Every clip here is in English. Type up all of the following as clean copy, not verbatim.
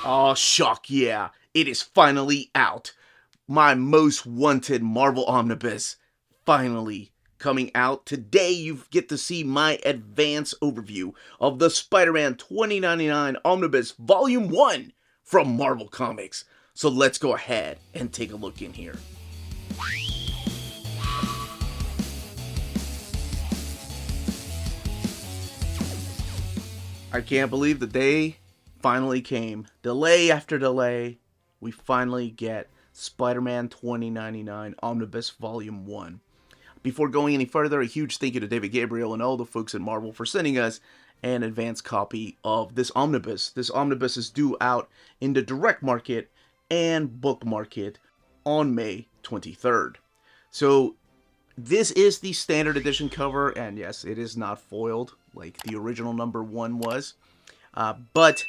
Oh, shock, yeah. It is finally out. My most wanted Marvel Omnibus. Finally coming out. Today you get to see my advanced overview of the Spider-Man 2099 Omnibus Volume 1 from Marvel Comics. So let's go ahead and take a look in here. I can't believe the day finally came. Delay after delay, we finally get Spider-Man 2099 Omnibus Volume 1. Before going any further, a huge thank you to David Gabriel and all the folks at Marvel for sending us an advanced copy of this omnibus. This omnibus is due out in the direct market and book market on May 23rd. So this is the standard edition cover, and yes, it is not foiled like the original number 1 was. But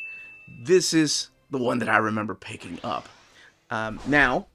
this is the one that I remember picking up. Now,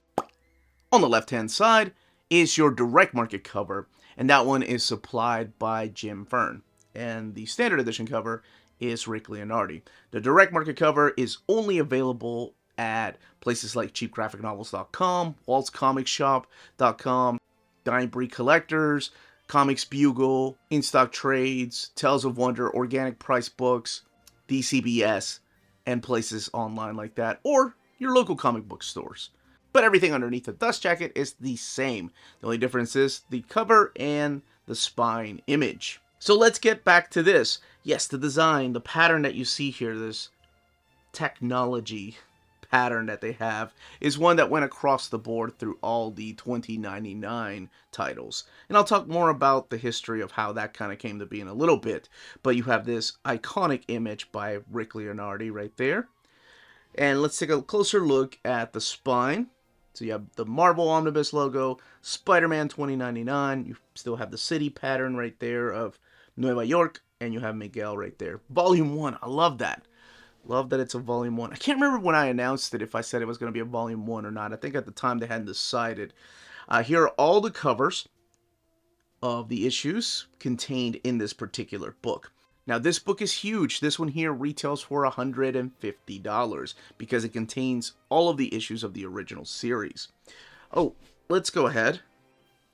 on the left-hand side is your direct market cover, and that one is supplied by Jim Fern. And the standard edition cover is Rick Leonardi. The direct market cover is only available at places like cheapgraphicnovels.com, waltzcomicshop.com, Dying Breed Collectors, Comics Bugle, In Stock Trades, Tales of Wonder, Organic Price Books, DCBS, and places online like that, or your local comic book stores. But everything underneath the dust jacket is the same. The only difference is the cover and the spine image. So let's get back to this. Yes, the design, the pattern that you see here, this technology pattern that they have, is one that went across the board through all the 2099 titles. And I'll talk more about the history of how that kind of came to be in a little bit. But you have this iconic image by Rick Leonardi right there. And let's take a closer look at the spine. So you have the Marvel Omnibus logo, Spider-Man 2099. You still have the city pattern right there of Nueva York, and you have Miguel right there. Volume 1, I love that. Love that it's a Volume 1. I can't remember when I announced it, if I said it was going to be a Volume 1 or not. I think at the time they hadn't decided. Here are all the covers of the issues contained in this particular book. Now, this book is huge. This one here retails for $150 because it contains all of the issues of the original series. Oh, let's go ahead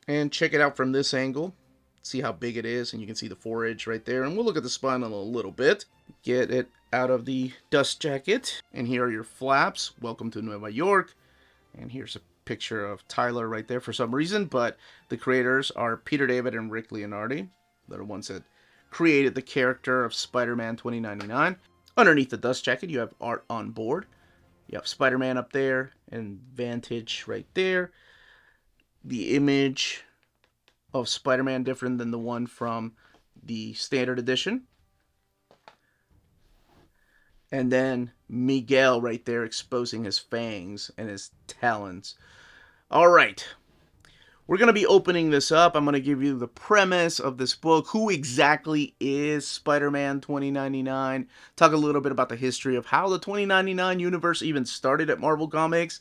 and check it out from this angle. See how big it is, and you can see the 4-inch right there. And we'll look at the spine in a little bit. Get it out of the dust jacket. And here are your flaps. Welcome to Nueva York. And here's a picture of Tyler right there for some reason. But the creators are Peter David and Rick Leonardi. They're the ones that created the character of Spider-Man 2099. Underneath the dust jacket, you have art on board. You have Spider-Man up there and Vantage right there. The image of Spider-Man different than the one from the standard edition. And then Miguel right there exposing his fangs and his talons. All right. We're going to be opening this up. I'm going to give you the premise of this book. Who exactly is Spider-Man 2099? Talk a little bit about the history of how the 2099 universe even started at Marvel Comics.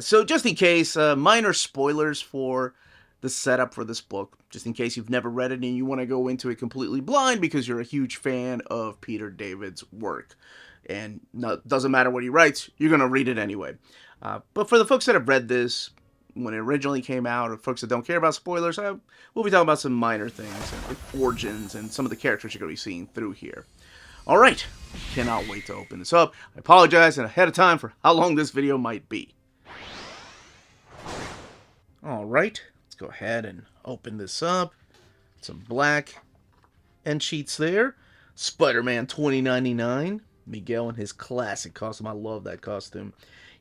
So just in case, minor spoilers for the setup for this book, just in case you've never read it and you want to go into it completely blind because you're a huge fan of Peter David's work. And doesn't matter what he writes, you're going to read it anyway. But for the folks that have read this when it originally came out, or folks that don't care about spoilers, we'll be talking about some minor things, like origins, and some of the characters you're going to be seeing through here. Alright, cannot wait to open this up. I apologize ahead of time for how long this video might be. Alright, let's go ahead and open this up. Some black end sheets there. Spider-Man 2099. Miguel in his classic costume. I love that costume.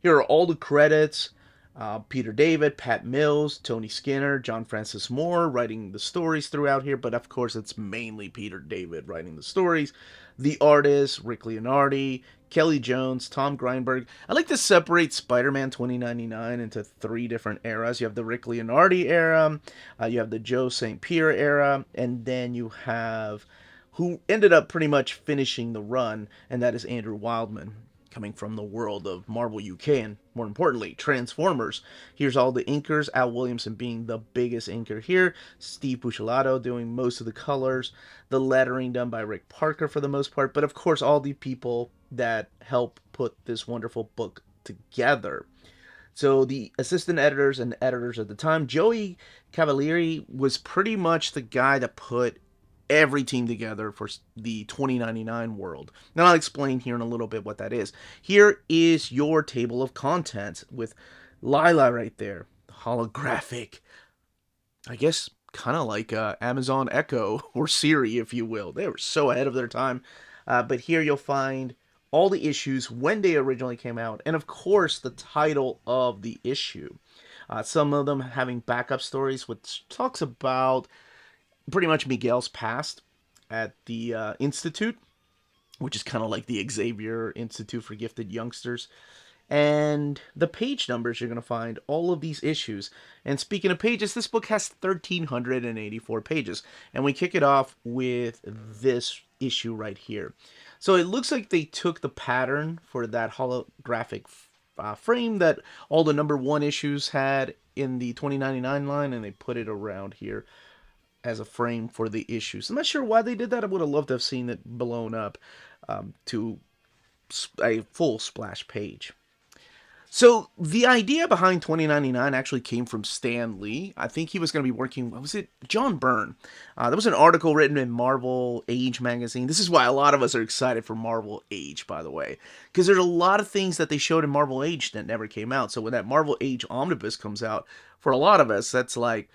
Here are all the credits. Peter David, Pat Mills, Tony Skinner, John Francis Moore writing the stories throughout here, but of course it's mainly Peter David writing the stories. The artists, Rick Leonardi, Kelly Jones, Tom Greinberg. I like to separate Spider-Man 2099 into 3 different eras. You have the Rick Leonardi era, you have the Joe St. Pierre era, and then you have who ended up pretty much finishing the run, and that is Andrew Wildman. coming from the world of Marvel UK, and more importantly, Transformers. Here's all the inkers, Al Williamson being the biggest inker here, Steve Buscelato doing most of the colors, the lettering done by Rick Parker for the most part, but of course all the people that help put this wonderful book together. So the assistant editors and editors at the time, Joey Cavalieri was pretty much the guy that put every team together for the 2099 world. Now I'll explain here in a little bit what that is. Here is your table of contents with Lila right there, holographic, I guess kind of like Amazon Echo or Siri, if you will. They were so ahead of their time. But here you'll find all the issues, when they originally came out, and of course the title of the issue. Some of them having backup stories, which talks about pretty much Miguel's past at the Institute, which is kind of like the Xavier Institute for Gifted Youngsters. And the page numbers you're going to find all of these issues. And speaking of pages, this book has 1,384 pages. And we kick it off with this issue right here. So it looks like they took the pattern for that holographic frame that all the #1 issues had in the 2099 line, and they put it around here as a frame for the issues. I'm not sure why they did that. I would have loved to have seen it blown up to a full splash page. So the idea behind 2099 actually came from Stan Lee. I think he was going to be working, what was it? John Byrne. There was an article written in Marvel Age magazine. This is why a lot of us are excited for Marvel Age, by the way. Because there's a lot of things that they showed in Marvel Age that never came out. So when that Marvel Age Omnibus comes out, for a lot of us, that's like,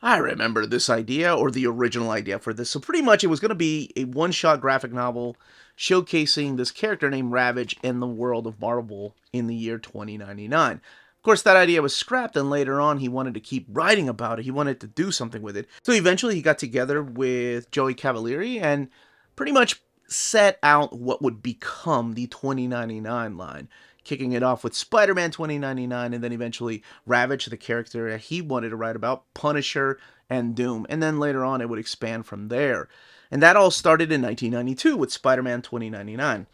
I remember this idea, or the original idea for this. So pretty much it was going to be a one-shot graphic novel showcasing this character named Ravage in the world of Marvel in the year 2099. Of course, that idea was scrapped, and later on he wanted to keep writing about it. He wanted to do something with it. So eventually he got together with Joey Cavalieri and pretty much set out what would become the 2099 line, kicking it off with Spider-Man 2099, and then eventually Ravage, the character he wanted to write about, Punisher, and Doom. And then later on it would expand from there. And that all started in 1992 with Spider-Man 2099.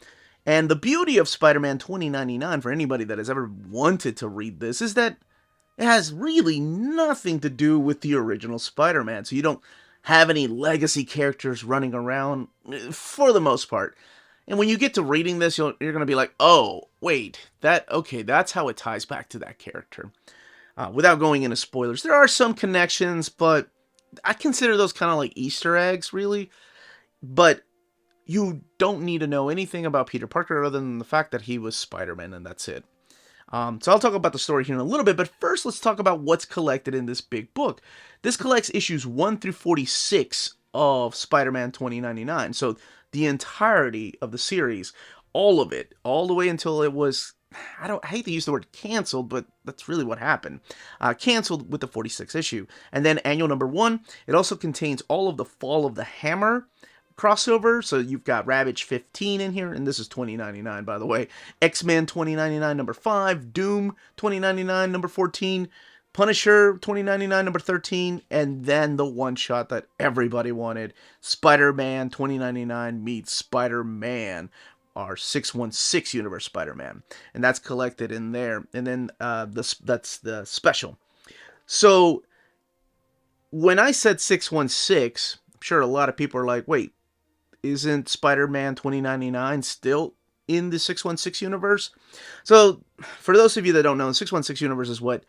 And the beauty of Spider-Man 2099, for anybody that has ever wanted to read this, is that it has really nothing to do with the original Spider-Man. So you don't have any legacy characters running around, for the most part. And when you get to reading this, you're going to be like, oh, wait, that's how it ties back to that character. Without going into spoilers, there are some connections, but I consider those kind of like Easter eggs, really. But you don't need to know anything about Peter Parker other than the fact that he was Spider-Man, and that's it. So I'll talk about the story here in a little bit, but first let's talk about what's collected in this big book. This collects issues 1 through 46 of Spider-Man 2099. So the entirety of the series, all of it, all the way until it was, I hate to use the word canceled, but that's really what happened. Canceled with the 46th issue. And then annual #1, it also contains all of the Fall of the Hammer crossover. So you've got Ravage 15 in here, and this is 2099, by the way. X-Men 2099 #5, Doom 2099 #14, Punisher 2099 #13, and then the one shot that everybody wanted, Spider-Man 2099 meets Spider-Man, our 616 universe Spider-Man, and that's collected in there. And then that's the special. So when I said 616, I'm sure a lot of people are like, wait, isn't Spider-Man 2099 still in the 616 universe? So for those of you that don't know, the 616 universe is what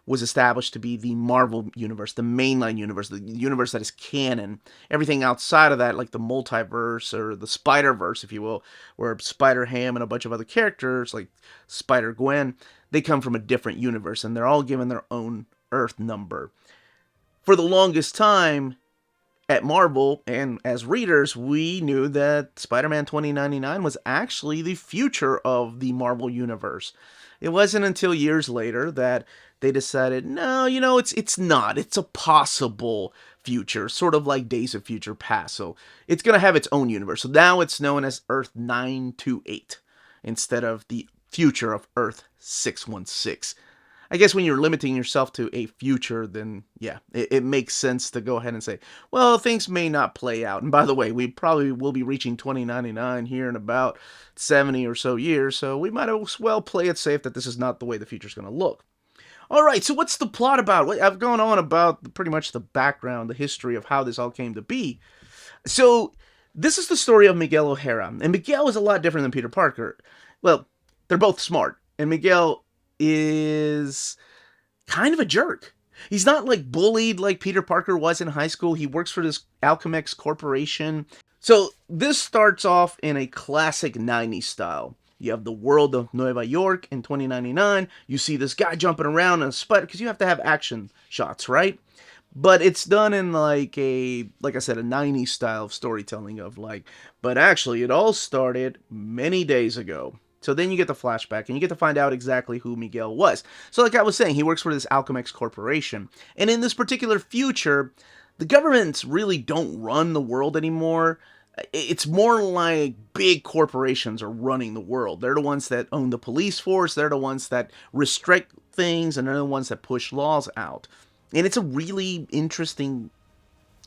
was established to be the Marvel universe, the mainline universe, the universe that is canon. Everything outside of that, like the multiverse or the Spider-Verse, if you will, where Spider-Ham and a bunch of other characters like Spider-Gwen, they come from a different universe, and they're all given their own Earth number. For the longest time at Marvel, and as readers, we knew that Spider-Man 2099 was actually the future of the Marvel universe. It wasn't until years later that they decided, no, it's not. It's a possible future, sort of like Days of Future Past. So it's going to have its own universe. So now it's known as Earth 928 instead of the future of Earth 616. I guess when you're limiting yourself to a future, then yeah, it makes sense to go ahead and say, well, things may not play out. And by the way, we probably will be reaching 2099 here in about 70 or so years, so we might as well play it safe that this is not the way the future's going to look. All right, so what's the plot about? I've gone on about pretty much the background, the history of how this all came to be. So this is the story of Miguel O'Hara, and Miguel is a lot different than Peter Parker. Well, they're both smart, and Miguel is kind of a jerk. He's not like bullied like Peter Parker was in high school. He works for this Alchemex corporation. So this starts off in a classic 90s style. You have the world of Nueva York in 2099. You see this guy jumping around in a spider, because you have to have action shots, right? But it's done in like I said, a 90s style of storytelling of like, but actually it all started many days ago. So then you get the flashback, and you get to find out exactly who Miguel was. So like I was saying, he works for this Alchemex corporation. And in this particular future, the governments really don't run the world anymore. It's more like big corporations are running the world. They're the ones that own the police force. They're the ones that restrict things, and they're the ones that push laws out. And it's a really interesting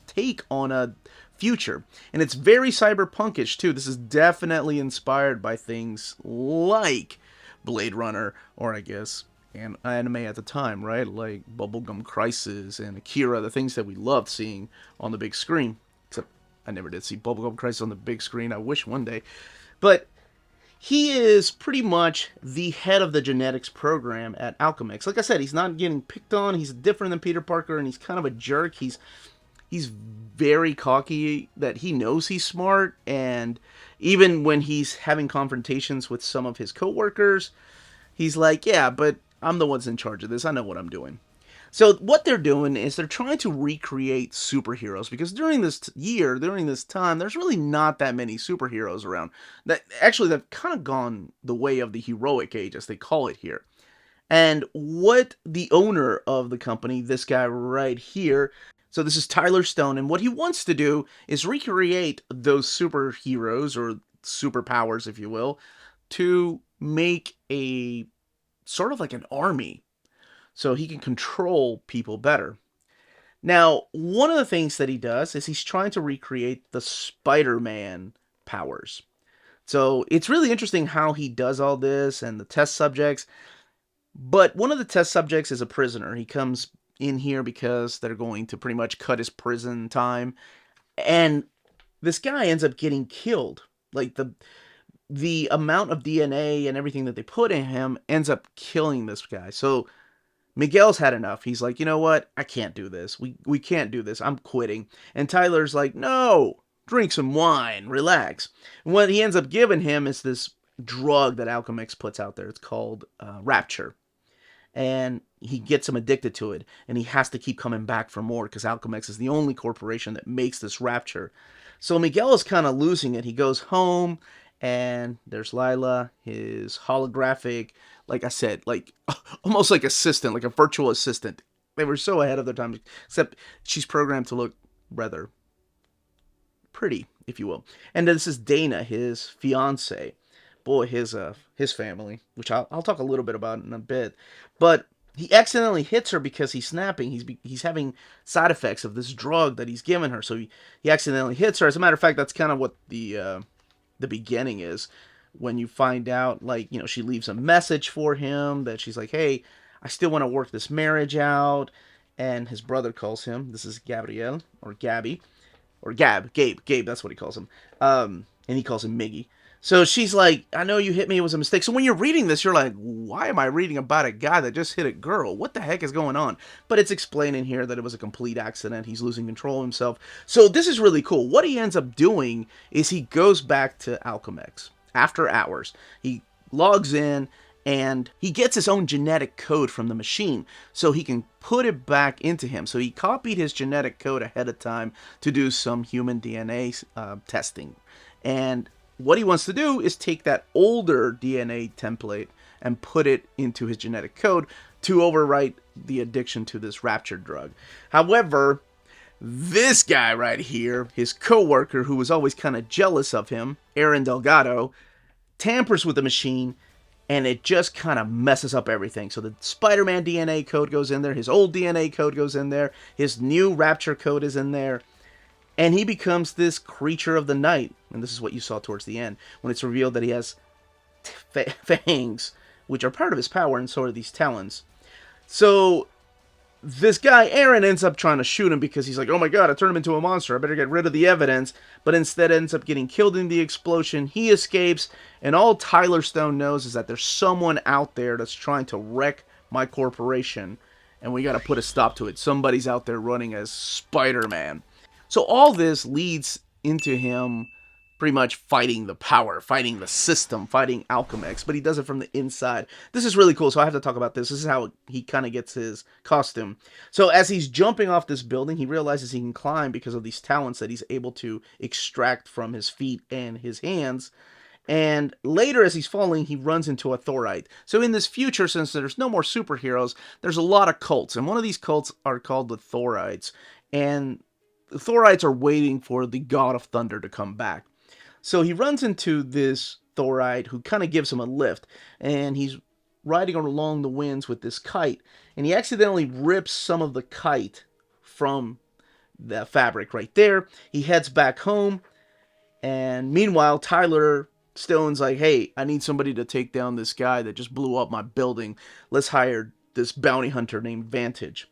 take on a future. And it's very cyberpunkish, too. This is definitely inspired by things like Blade Runner, or I guess an anime at the time, right? Like Bubblegum Crisis and Akira, the things that we loved seeing on the big screen. Except I never did see Bubblegum Crisis on the big screen. I wish one day. But he is pretty much the head of the genetics program at Alchemex. Like I said, he's not getting picked on. He's different than Peter Parker, and he's kind of a jerk. He's very cocky that he knows he's smart, and even when he's having confrontations with some of his coworkers, he's like, yeah, but I'm the one's in charge of this. I know what I'm doing. So what they're doing is they're trying to recreate superheroes, because during this time, there's really not that many superheroes around. They've kind of gone the way of the heroic age, as they call it here. And what the owner of the company, this guy right here, so this is Tyler Stone, and what he wants to do is recreate those superheroes, or superpowers, if you will, to make a sort of like an army, so he can control people better. Now, one of the things that he does is he's trying to recreate the Spider-Man powers. So it's really interesting how he does all this and the test subjects. But one of the test subjects is a prisoner. He comes in here because they're going to pretty much cut his prison time. And this guy ends up getting killed. Like the amount of DNA and everything that they put in him ends up killing this guy. So Miguel's had enough. He's like, you know what? I can't do this. We can't do this. I'm quitting. And Tyler's like, no, drink some wine, relax. And what he ends up giving him is this drug that Alchemex puts out there. It's called Rapture. And he gets him addicted to it. And he has to keep coming back for more, because Alchemex is the only corporation that makes this Rapture. So Miguel is kind of losing it. He goes home, and there's Lila, his holographic, like I said, like almost like assistant, like a virtual assistant. They were so ahead of their time, except she's programmed to look rather pretty, if you will. And this is Dana, his fiance. Boy, his family, which I'll talk a little bit about in a bit. But he accidentally hits her because he's snapping. He's having side effects of this drug that he's given her. So he accidentally hits her. As a matter of fact, that's kind of what the beginning is, when you find out, like, you know, she leaves a message for him that she's like, hey, I still want to work this marriage out. And his brother calls him, this is Gabriel, or Gabby, or Gabe, that's what he calls him. And he calls him Miggy. So she's like, I know you hit me, it was a mistake. So when you're reading this, you're like, why am I reading about a guy that just hit a girl? What the heck is going on? But it's explaining here that it was a complete accident. He's losing control of himself. So this is really cool. What he ends up doing is he goes back to Alchemex after hours. He logs in, and he gets his own genetic code from the machine, so he can put it back into him. So he copied his genetic code ahead of time to do some human DNA testing. And what he wants to do is take that older DNA template and put it into his genetic code to overwrite the addiction to this Rapture drug. However, this guy right here, his coworker, who was always kind of jealous of him, Aaron Delgado, tampers with the machine and it just kind of messes up everything. So the Spider-Man DNA code goes in there, his old DNA code goes in there, his new Rapture code is in there, and he becomes this creature of the night. And this is what you saw towards the end, when it's revealed that he has fangs, which are part of his power, and so are these talons. So this guy, Aaron, ends up trying to shoot him because he's like, oh my god, I turned him into a monster, I better get rid of the evidence. But instead ends up getting killed in the explosion. He escapes, and all Tyler Stone knows is that there's someone out there that's trying to wreck my corporation, and we gotta put a stop to it. Somebody's out there running as Spider-Man. So all this leads into him pretty much fighting the power, fighting the system, fighting Alchemax, but he does it from the inside. This is really cool, so I have to talk about this. This is how he kind of gets his costume. So as he's jumping off this building, he realizes he can climb because of these talents that he's able to extract from his feet and his hands. And later, as he's falling, he runs into a Thorite. So in this future, since there's no more superheroes, there's a lot of cults. And one of these cults are called the Thorites. And the Thorites are waiting for the God of Thunder to come back. So he runs into this Thorite who kind of gives him a lift, and he's riding along the winds with this kite, and he accidentally rips some of the kite from the fabric right there. He heads back home, and meanwhile, Tyler Stone's like, hey, I need somebody to take down this guy that just blew up my building. Let's hire this bounty hunter named Vantage.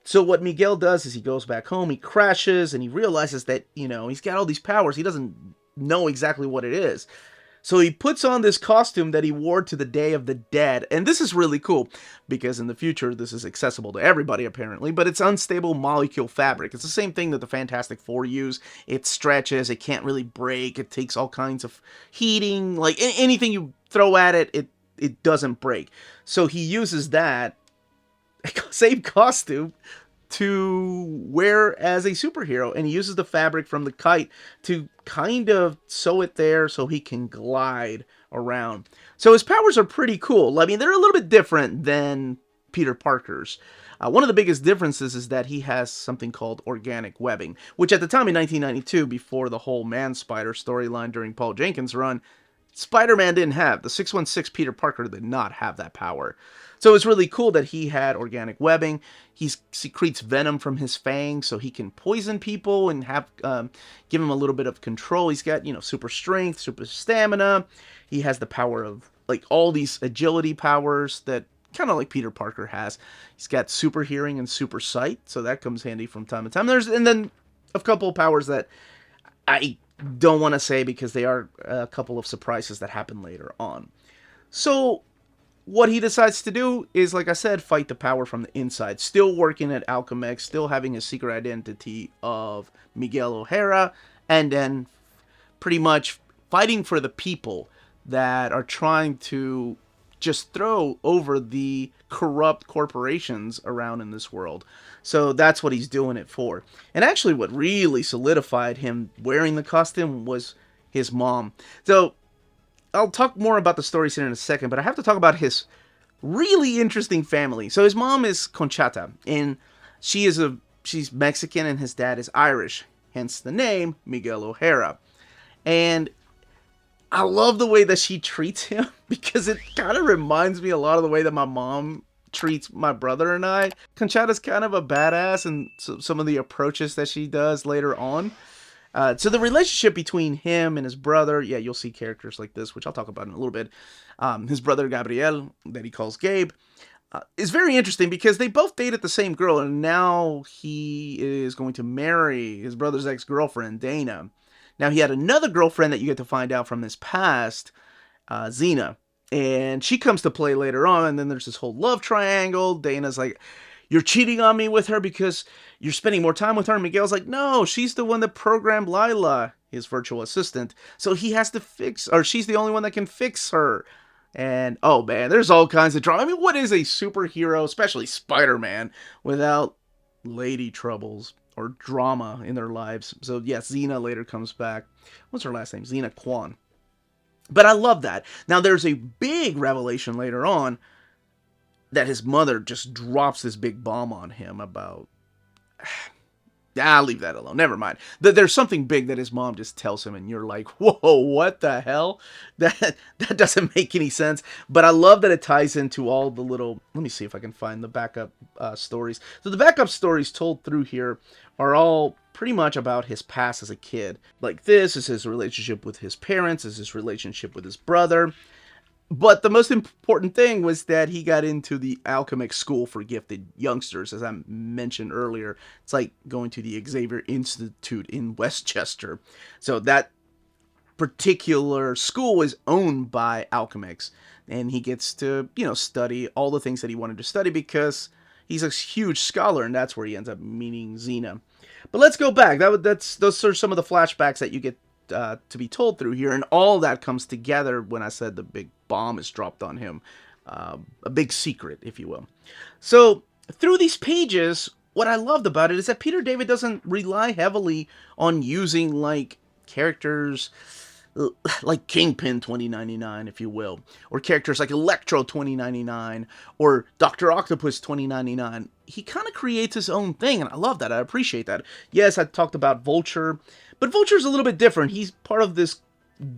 So what Miguel does is he goes back home, he crashes, and he realizes that, he's got all these powers. He doesn't know exactly what it is. So he puts on this costume that he wore to the Day of the Dead. And this is really cool because in the future, this is accessible to everybody apparently, but it's unstable molecule fabric. It's the same thing that the Fantastic Four use. It stretches, it can't really break, it takes all kinds of heating, like anything you throw at it, it doesn't break. So he uses that same costume to wear as a superhero, and he uses the fabric from the kite to kind of sew it there so he can glide around. So his powers are pretty cool. I mean, they're a little bit different than Peter Parker's. One of the biggest differences is that he has something called organic webbing, which at the time in 1992, before the whole Man-Spider storyline during Paul Jenkins' run, Spider-Man didn't have. The 616 Peter Parker did not have that power. So it's really cool that he had organic webbing. He secretes venom from his fangs so he can poison people and have give him a little bit of control. He's got, super strength, super stamina. He has the power of, like, all these agility powers that kind of like Peter Parker has. He's got super hearing and super sight, so that comes handy from time to time. And then a couple of powers that I don't want to say because they are a couple of surprises that happen later on. So what he decides to do is, like I said, fight the power from the inside. Still working at Alchemax, still having his secret identity of Miguel O'Hara, and then pretty much fighting for the people that are trying to just throw over the corrupt corporations around in this world. So that's what he's doing it for. And actually what really solidified him wearing the costume was his mom. So I'll talk more about the stories here in a second, but I have to talk about his really interesting family. So his mom is Conchata, and she's Mexican and his dad is Irish, hence the name Miguel O'Hara. And I love the way that she treats him because it kind of reminds me a lot of the way that my mom treats my brother and I. Conchata's kind of a badass, and so some of the approaches that she does later on. So the relationship between him and his brother, yeah, you'll see characters like this, which I'll talk about in a little bit. His brother Gabriel, that he calls Gabe, is very interesting because they both dated the same girl, and now he is going to marry his brother's ex-girlfriend, Dana. Now, he had another girlfriend that you get to find out from his past, Xena, and she comes to play later on, and then there's this whole love triangle. Dana's like, you're cheating on me with her because you're spending more time with her. And Miguel's like, no, she's the one that programmed Lila, his virtual assistant. So he has to she's the only one that can fix her. And, oh man, there's all kinds of drama. I mean, what is a superhero, especially Spider-Man, without lady troubles or drama in their lives? So yes, Xena later comes back. What's her last name? Xena Kwan. But I love that. Now, there's a big revelation later on that his mother just drops this big bomb on him about I'll leave that alone. Never mind. There's something big that his mom just tells him, and you're like, whoa, what the hell? That doesn't make any sense. But I love that it ties into all the little... Let me see if I can find the backup stories. So the backup stories told through here are all pretty much about his past as a kid. Like this is his relationship with his parents, is his relationship with his brother. But the most important thing was that he got into the alchemic school for gifted youngsters, as I mentioned earlier. It's like going to the Xavier Institute in Westchester. So that particular school is owned by alchemics, and he gets to, study all the things that he wanted to study because he's a huge scholar, and that's where he ends up meeting Xena. But let's go back. Those are some of the flashbacks that you get to be told through here, and all that comes together when I said the big bomb is dropped on him. A big secret, if you will. So, through these pages, what I loved about it is that Peter David doesn't rely heavily on using, characters like Kingpin 2099, if you will, or characters like Electro 2099, or Dr. Octopus 2099. He kind of creates his own thing, and I love that. I appreciate that. Yes, I talked about Vulture, but Vulture's a little bit different. He's part of this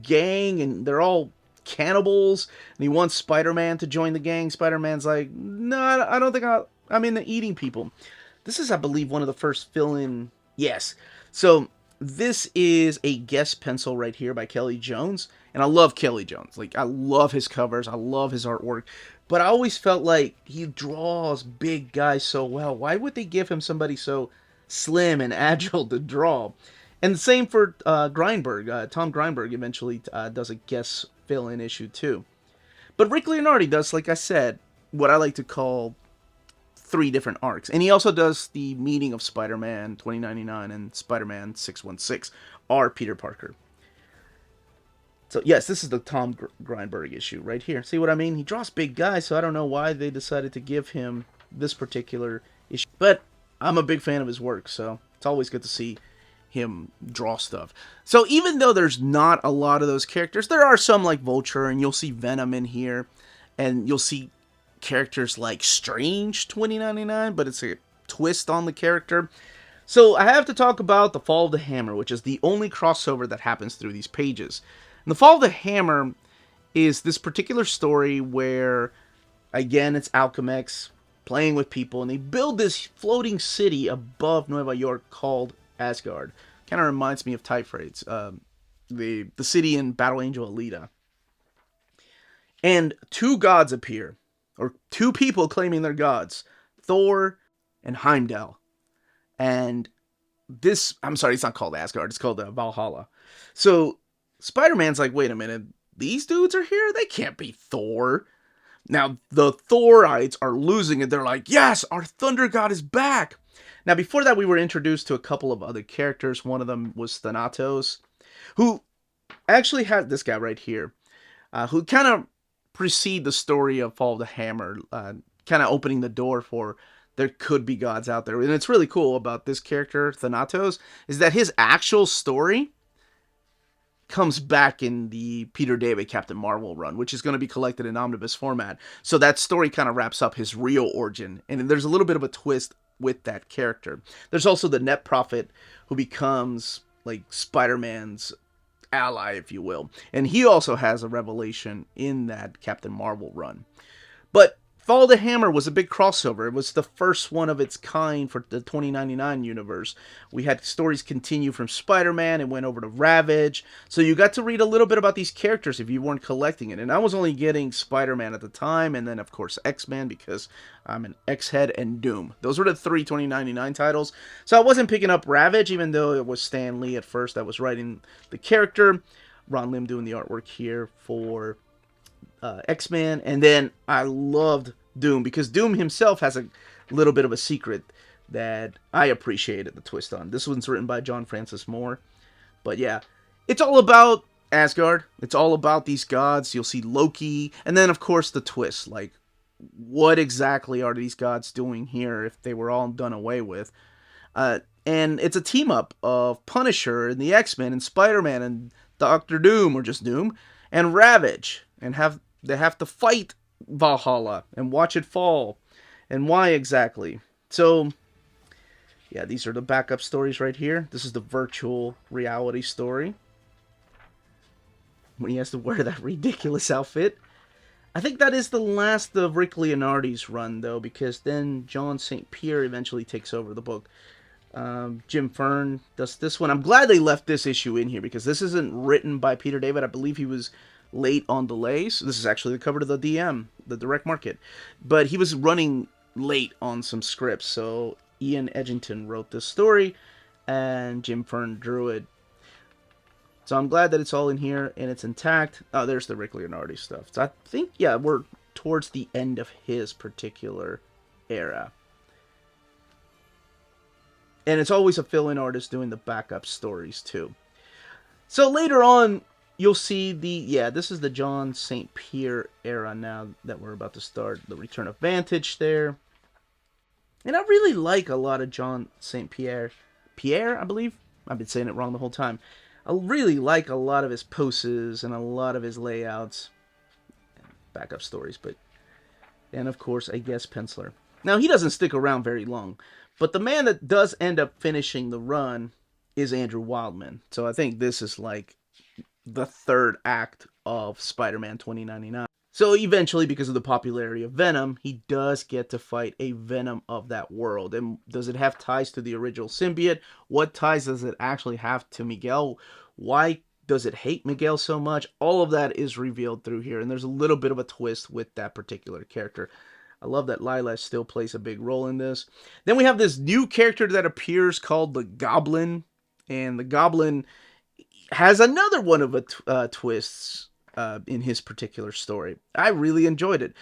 gang, and they're all cannibals, and he wants Spider-Man to join the gang. Spider-Man's like, no, I don't think I'm into eating people. This is, I believe, one of the first fill-in... Yes. So, this is a guest pencil right here by Kelly Jones, and I love Kelly Jones. I love his covers, I love his artwork, but I always felt like he draws big guys so well. Why would they give him somebody so slim and agile to draw? And the same for Greinberg. Tom Greinberg eventually does a guest fill-in issue too. But Rick Leonardi does, like I said, what I like to call 3 different arcs. And he also does the meeting of Spider-Man 2099 and Spider-Man 616, are Peter Parker. So yes, this is the Tom Greinberg issue right here. See what I mean? He draws big guys, so I don't know why they decided to give him this particular issue. But I'm a big fan of his work, so it's always good to see him draw stuff. So even though there's not a lot of those characters, there are some like Vulture, and you'll see Venom in here, and you'll see characters like Strange 2099, but it's a twist on the character. So I have to talk about The Fall of the Hammer, which is the only crossover that happens through these pages. And The Fall of the Hammer is this particular story where, again, it's alchemists playing with people, and they build this floating city above Nueva York called Asgard. Kind of reminds me of Typhrates, the city in Battle Angel Alita. And 2 gods appear, or 2 people claiming they're gods, Thor and Heimdall. And this, I'm sorry, it's not called Asgard, it's called Valhalla. So Spider-Man's like, wait a minute, these dudes are here? They can't be Thor. Now, the Thorites are losing it. They're like, yes, our Thunder God is back. Now, before that, we were introduced to a couple of other characters. One of them was Thanatos, who actually had this guy right here, who kind of precede the story of Fall of the Hammer, kind of opening the door for there could be gods out there. And it's really cool about this character, Thanatos, is that his actual story comes back in the Peter David Captain Marvel run, which is going to be collected in omnibus format. So that story kind of wraps up his real origin. And there's a little bit of a twist with that character. There's also the Net Prophet, who becomes like Spider-Man's ally, if you will. And he also has a revelation in that Captain Marvel run. But Fall of the Hammer was a big crossover. It was the first one of its kind for the 2099 universe. We had stories continue from Spider-Man and went over to Ravage. So you got to read a little bit about these characters if you weren't collecting it. And I was only getting Spider-Man at the time, and then of course X-Men, because I'm an X-head, and Doom. Those were the 3 2099 titles. So I wasn't picking up Ravage, even though it was Stan Lee at first that was writing the character. Ron Lim doing the artwork here for X-Men. And then I loved Doom, because Doom himself has a little bit of a secret that I appreciated the twist on. This one's written by John Francis Moore. But yeah, it's all about Asgard. It's all about these gods. You'll see Loki. And then, of course, the twist. Like, what exactly are these gods doing here if they were all done away with? And it's a team-up of Punisher and the X-Men and Spider-Man and Doctor Doom, or just Doom, and Ravage. And they have to fight Valhalla and watch it fall. And why exactly? So Yeah, these are the backup stories right here. This is the virtual reality story, when he has to wear that ridiculous outfit. I think that is the last of Rick Leonardi's run, though, because then John St. Pierre eventually takes over the book. Jim Fern does this one. I'm glad they left this issue in here, because this isn't written by Peter David. I believe he was late on delays. This is actually the cover to the DM, the direct market. But he was running late on some scripts, so Ian Edgington wrote this story, and Jim Fern drew it. So I'm glad that it's all in here and it's intact. Oh, there's the Rick Leonardi stuff. So I think, yeah, we're towards the end of his particular era. And it's always a fill-in artist doing the backup stories, too. So later on, you'll see this is the John St. Pierre era now that we're about to start. The Return of Vantage there. And I really like a lot of John St. Pierre. Pierre, I believe? I've been saying it wrong the whole time. I really like a lot of his poses and a lot of his layouts. Backup stories, and of course, a guest penciler. Now, he doesn't stick around very long, but the man that does end up finishing the run is Andrew Wildman. So I think this is like the third act of Spider-Man 2099. So eventually, because of the popularity of Venom, he does get to fight a Venom of that world. And does it have ties to the original symbiote? What ties does it actually have to Miguel? Why does it hate Miguel so much? All of that is revealed through here. And there's a little bit of a twist with that particular character. I love that Lila still plays a big role in this. Then we have this new character that appears called the Goblin. And the Goblin has another one of the twists in his particular story. I really enjoyed it.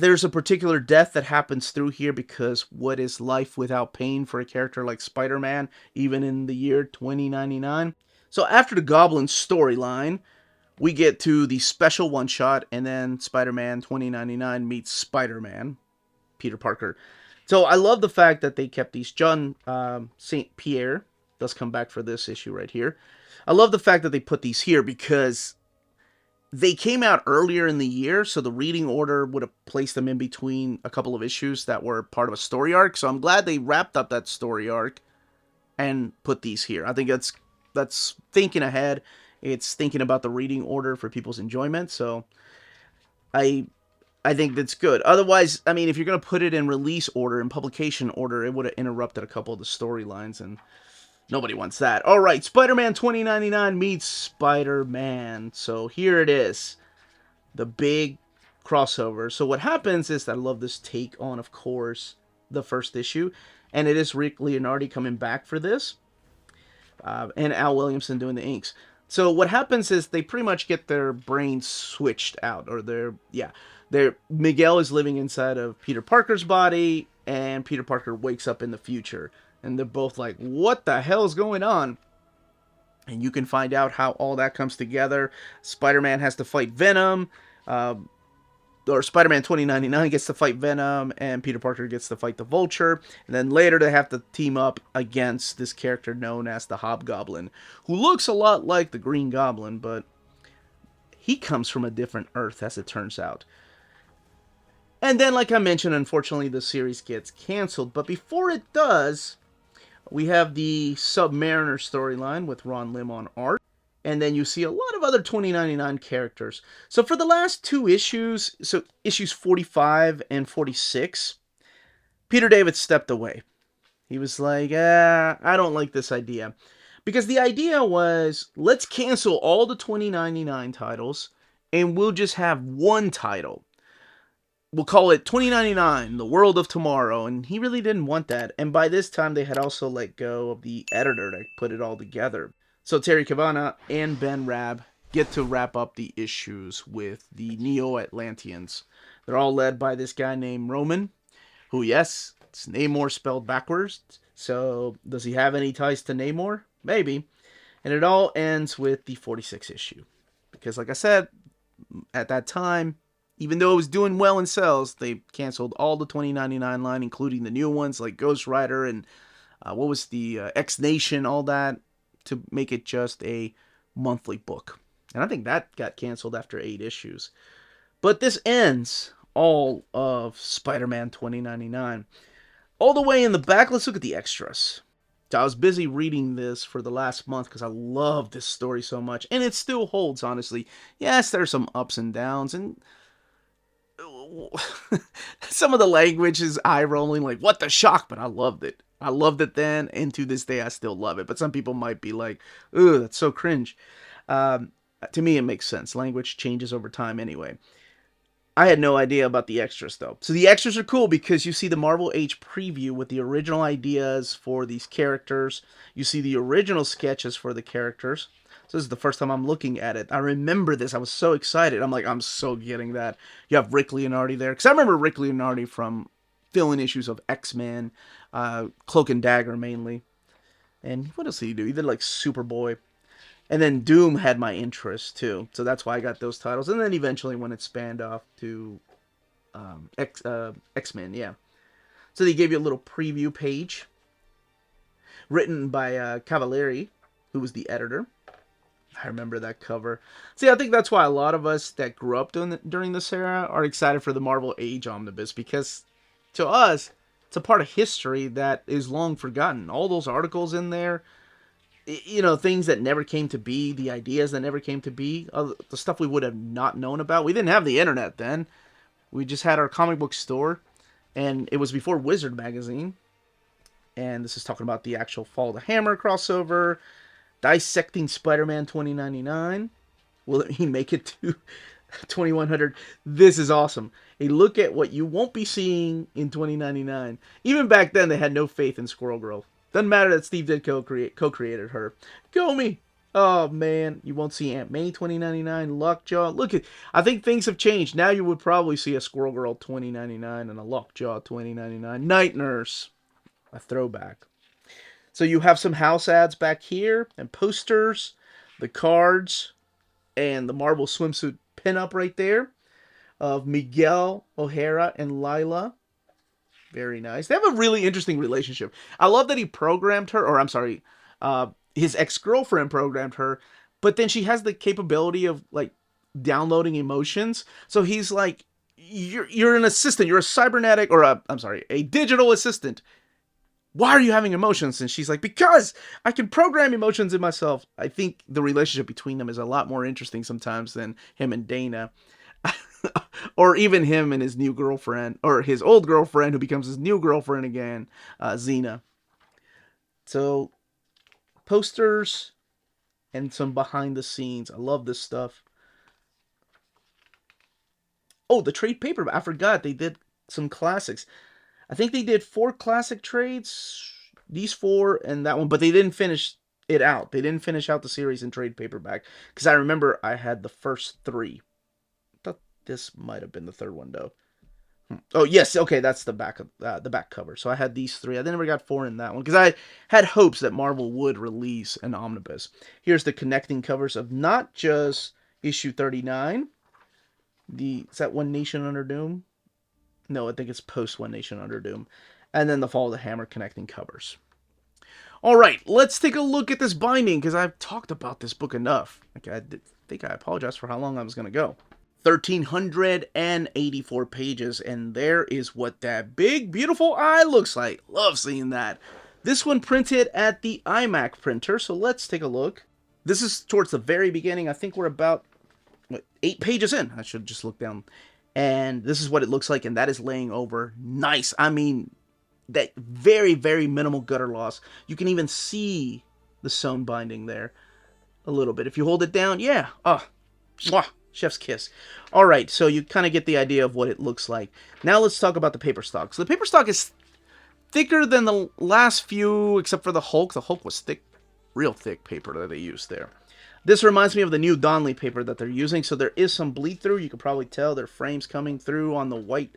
There's a particular death that happens through here, because what is life without pain for a character like Spider-Man, even in the year 2099? So after the Goblin storyline, we get to the special one-shot, and then Spider-Man 2099 meets Spider-Man, Peter Parker. So I love the fact that they kept these. John St. Pierre does come back for this issue right here. I love the fact that they put these here, because they came out earlier in the year, so the reading order would have placed them in between a couple of issues that were part of a story arc. So I'm glad they wrapped up that story arc and put these here. I think that's thinking ahead. It's thinking about the reading order for people's enjoyment. So I think that's good. Otherwise, I mean, if you're going to put it in release order, in publication order, it would have interrupted a couple of the storylines, and nobody wants that. All right, Spider-Man 2099 meets Spider-Man. So here it is, the big crossover. So what happens is that I love this take on, of course, the first issue. And it is Rick Leonardi coming back for this. And Al Williamson doing the inks. So what happens is they pretty much get their brains switched out. Or Miguel is living inside of Peter Parker's body, and Peter Parker wakes up in the future. And they're both like, what the hell is going on? And you can find out how all that comes together. Spider-Man has to fight Venom. Or Spider-Man 2099 gets to fight Venom. And Peter Parker gets to fight the Vulture. And then later they have to team up against this character known as the Hobgoblin, who looks a lot like the Green Goblin, but he comes from a different Earth, as it turns out. And then, like I mentioned, unfortunately, the series gets canceled. But before it does, we have the Submariner storyline with Ron Lim on art. And then you see a lot of other 2099 characters. So for the last two issues, so issues 45 and 46, Peter David stepped away. He was like, I don't like this idea. Because the idea was, let's cancel all the 2099 titles, and we'll just have one title. We'll call it 2099, The World of Tomorrow, and he really didn't want that. And by this time, they had also let go of the editor that put it all together. So Terry Cavanagh and Ben Rabb get to wrap up the issues with the Neo-Atlanteans. They're all led by this guy named Roman, who, yes, it's Namor spelled backwards. So does he have any ties to Namor? Maybe. And it all ends with the 46th issue. Because like I said, at that time, even though it was doing well in sales, they canceled all the 2099 line, including the new ones like Ghost Rider and what was the X-Nation, all that, to make it just a monthly book. And I think that got canceled after 8 issues. But this ends all of Spider-Man 2099. All the way in the back, let's look at the extras. I was busy reading this for the last month because I love this story so much. And it still holds, honestly. Yes, there's some ups and downs. And some of the language is eye-rolling, like, what the shock? But I loved it. I loved it then, and to this day, I still love it. But some people might be like, ooh, that's so cringe. To me, it makes sense. Language changes over time anyway. I had no idea about the extras, though. So the extras are cool because you see the Marvel Age preview with the original ideas for these characters. You see the original sketches for the characters. So this is the first time I'm looking at it. I remember this. I was so excited. I'm like, I'm so getting that. You have Rick Leonardi there. Because I remember Rick Leonardi from fill-in issues of X-Men, Cloak and Dagger mainly. And what else did he do? He did like Superboy. And then Doom had my interest, too. So that's why I got those titles. And then eventually when it spanned off to X-Men, yeah. So they gave you a little preview page. Written by Cavalieri, who was the editor. I remember that cover. See, I think that's why a lot of us that grew up during this era are excited for the Marvel Age Omnibus. Because to us, it's a part of history that is long forgotten. All those articles in there, you know, things that never came to be, the ideas that never came to be, the stuff we would have not known about. We didn't have the internet then. We just had our comic book store, and it was before Wizard magazine. And this is talking about the actual Fall of the Hammer crossover, Dissecting Spider-Man 2099. Will he make it to 2100? This is awesome. A look at what you won't be seeing in 2099. Even back then, they had no faith in Squirrel Girl. Doesn't matter that Steve Ditko co-created her. Go me! Oh, man. You won't see Aunt May 2099, Lockjaw. Look at... I think things have changed. Now you would probably see a Squirrel Girl 2099 and a Lockjaw 2099. Night Nurse. A throwback. So you have some house ads back here. And posters. The cards. And the Marvel swimsuit pinup right there. Of Miguel O'Hara and Lila. Very nice. They have a really interesting relationship. I love that he programmed her, or I'm sorry, his ex-girlfriend programmed her, but then she has the capability of, like, downloading emotions. So he's like, you're an assistant, you're a cybernetic, or a digital assistant. Why are you having emotions? And she's like, because I can program emotions in myself. I think the relationship between them is a lot more interesting sometimes than him and Dana. Or even him and his new girlfriend, or his old girlfriend who becomes his new girlfriend again, Xena. So, posters and some behind the scenes. I love this stuff. Oh, the trade paper. I forgot they did some classics. I think they did 4 classic trades. These 4 and that one, but they didn't finish it out. They didn't finish out the series in trade paperback. Because I remember I had the first 3. This might have been the 3rd one, though. Oh, yes. Okay, that's the back of the back cover. So I had these 3. I never got 4 in that one because I had hopes that Marvel would release an omnibus. Here's the connecting covers of not just issue 39. Is that One Nation Under Doom? No, I think it's post One Nation Under Doom. And then the Fall of the Hammer connecting covers. All right, let's take a look at this binding because I've talked about this book enough. Okay, I think I apologized for how long I was going to go. 1,384 pages, and there is what that big, beautiful eye looks like. Love seeing that. This one printed at the iMac printer, so let's take a look. This is towards the very beginning. I think we're about 8 pages in. I should just look down. And this is what it looks like, and that is laying over nice. I mean, that very, very minimal gutter loss. You can even see the sewn binding there a little bit. If you hold it down, yeah. Oh, mwah. Chef's kiss. All right, so you kind of get the idea of what it looks like. Now let's talk about the paper stock. So the paper stock is thicker than the last few, except for the Hulk. The Hulk was thick, real thick paper that they used there. This reminds me of the new Donnelly paper that they're using, so there is some bleed through. You can probably tell their frames coming through on the white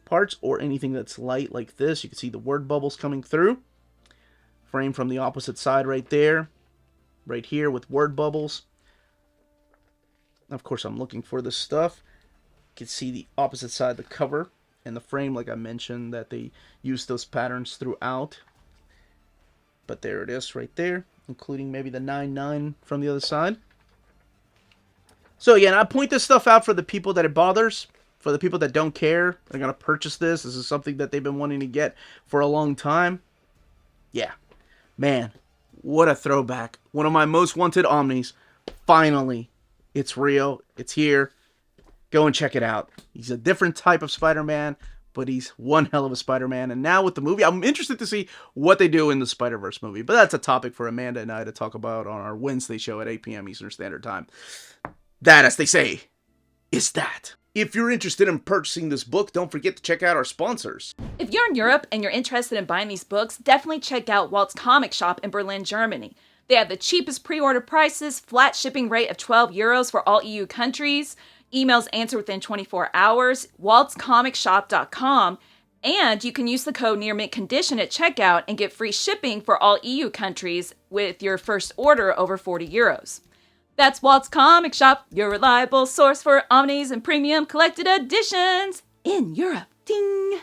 parts or anything that's light like this. You can see the word bubbles coming through. Frame from the opposite side right there. Right here with word bubbles. Of course, I'm looking for this stuff. You can see the opposite side of the cover and the frame, like I mentioned, that they use those patterns throughout. But there it is right there, including maybe the 9-9 from the other side. So again, I point this stuff out for the people that it bothers. For the people that don't care, they're going to purchase this. This is something that they've been wanting to get for a long time. Yeah. Man, what a throwback. One of my most wanted Omnis. Finally. It's real. It's here. Go and check it out. He's a different type of Spider-Man, but he's one hell of a Spider-Man. And now with the movie, I'm interested to see what they do in the Spider-Verse movie. But that's a topic for Amanda and I to talk about on our Wednesday show at 8 p.m. Eastern Standard Time. That, as they say, is that. If you're interested in purchasing this book, don't forget to check out our sponsors. If you're in Europe and you're interested in buying these books, definitely check out Walt's Comic Shop in Berlin, Germany. They have the cheapest pre-order prices, flat shipping rate of €12 for all EU countries, emails answered within 24 hours, waltscomicshop.com, and you can use the code nearmintcondition at checkout and get free shipping for all EU countries with your first order over €40. That's Walt's Comic Shop, your reliable source for omnis and premium collected editions in Europe. Ding!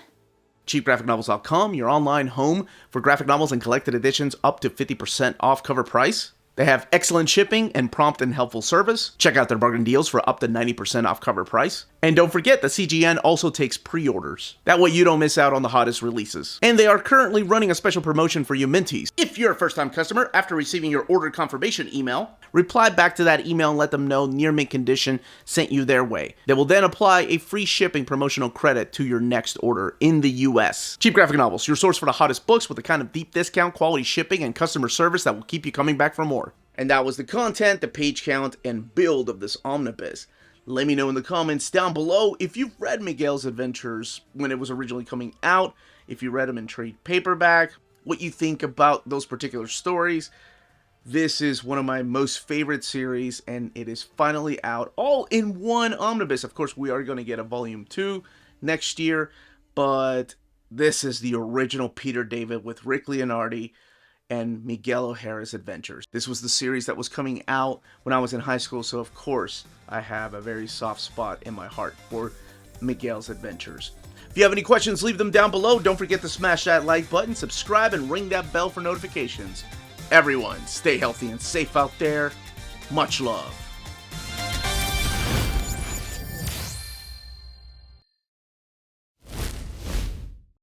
CheapGraphicNovels.com, your online home for graphic novels and collected editions up to 50% off cover price. They have excellent shipping and prompt and helpful service. Check out their bargain deals for up to 90% off cover price. And don't forget that CGN also takes pre-orders. That way you don't miss out on the hottest releases. And they are currently running a special promotion for you Minties. If you're a first-time customer, after receiving your order confirmation email, reply back to that email and let them know Near Mint Condition sent you their way. They will then apply a free shipping promotional credit to your next order in the US. Cheap Graphic Novels, your source for the hottest books with the kind of deep discount, quality shipping, and customer service that will keep you coming back for more. And that was the content, the page count, and build of this omnibus. Let me know in the comments down below if you've read Miguel's adventures when it was originally coming out, if you read them in trade paperback, what you think about those particular stories. This is one of my most favorite series, and it is finally out, all in one omnibus. Of course, we are going to get a volume 2 next year, but this is the original Peter David with Rick Leonardi and Miguel O'Hara's adventures. This was the series that was coming out when I was in high school, so of course, I have a very soft spot in my heart for Miguel's adventures. If you have any questions, leave them down below. Don't forget to smash that like button, subscribe, and ring that bell for notifications. Everyone, stay healthy and safe out there. Much love.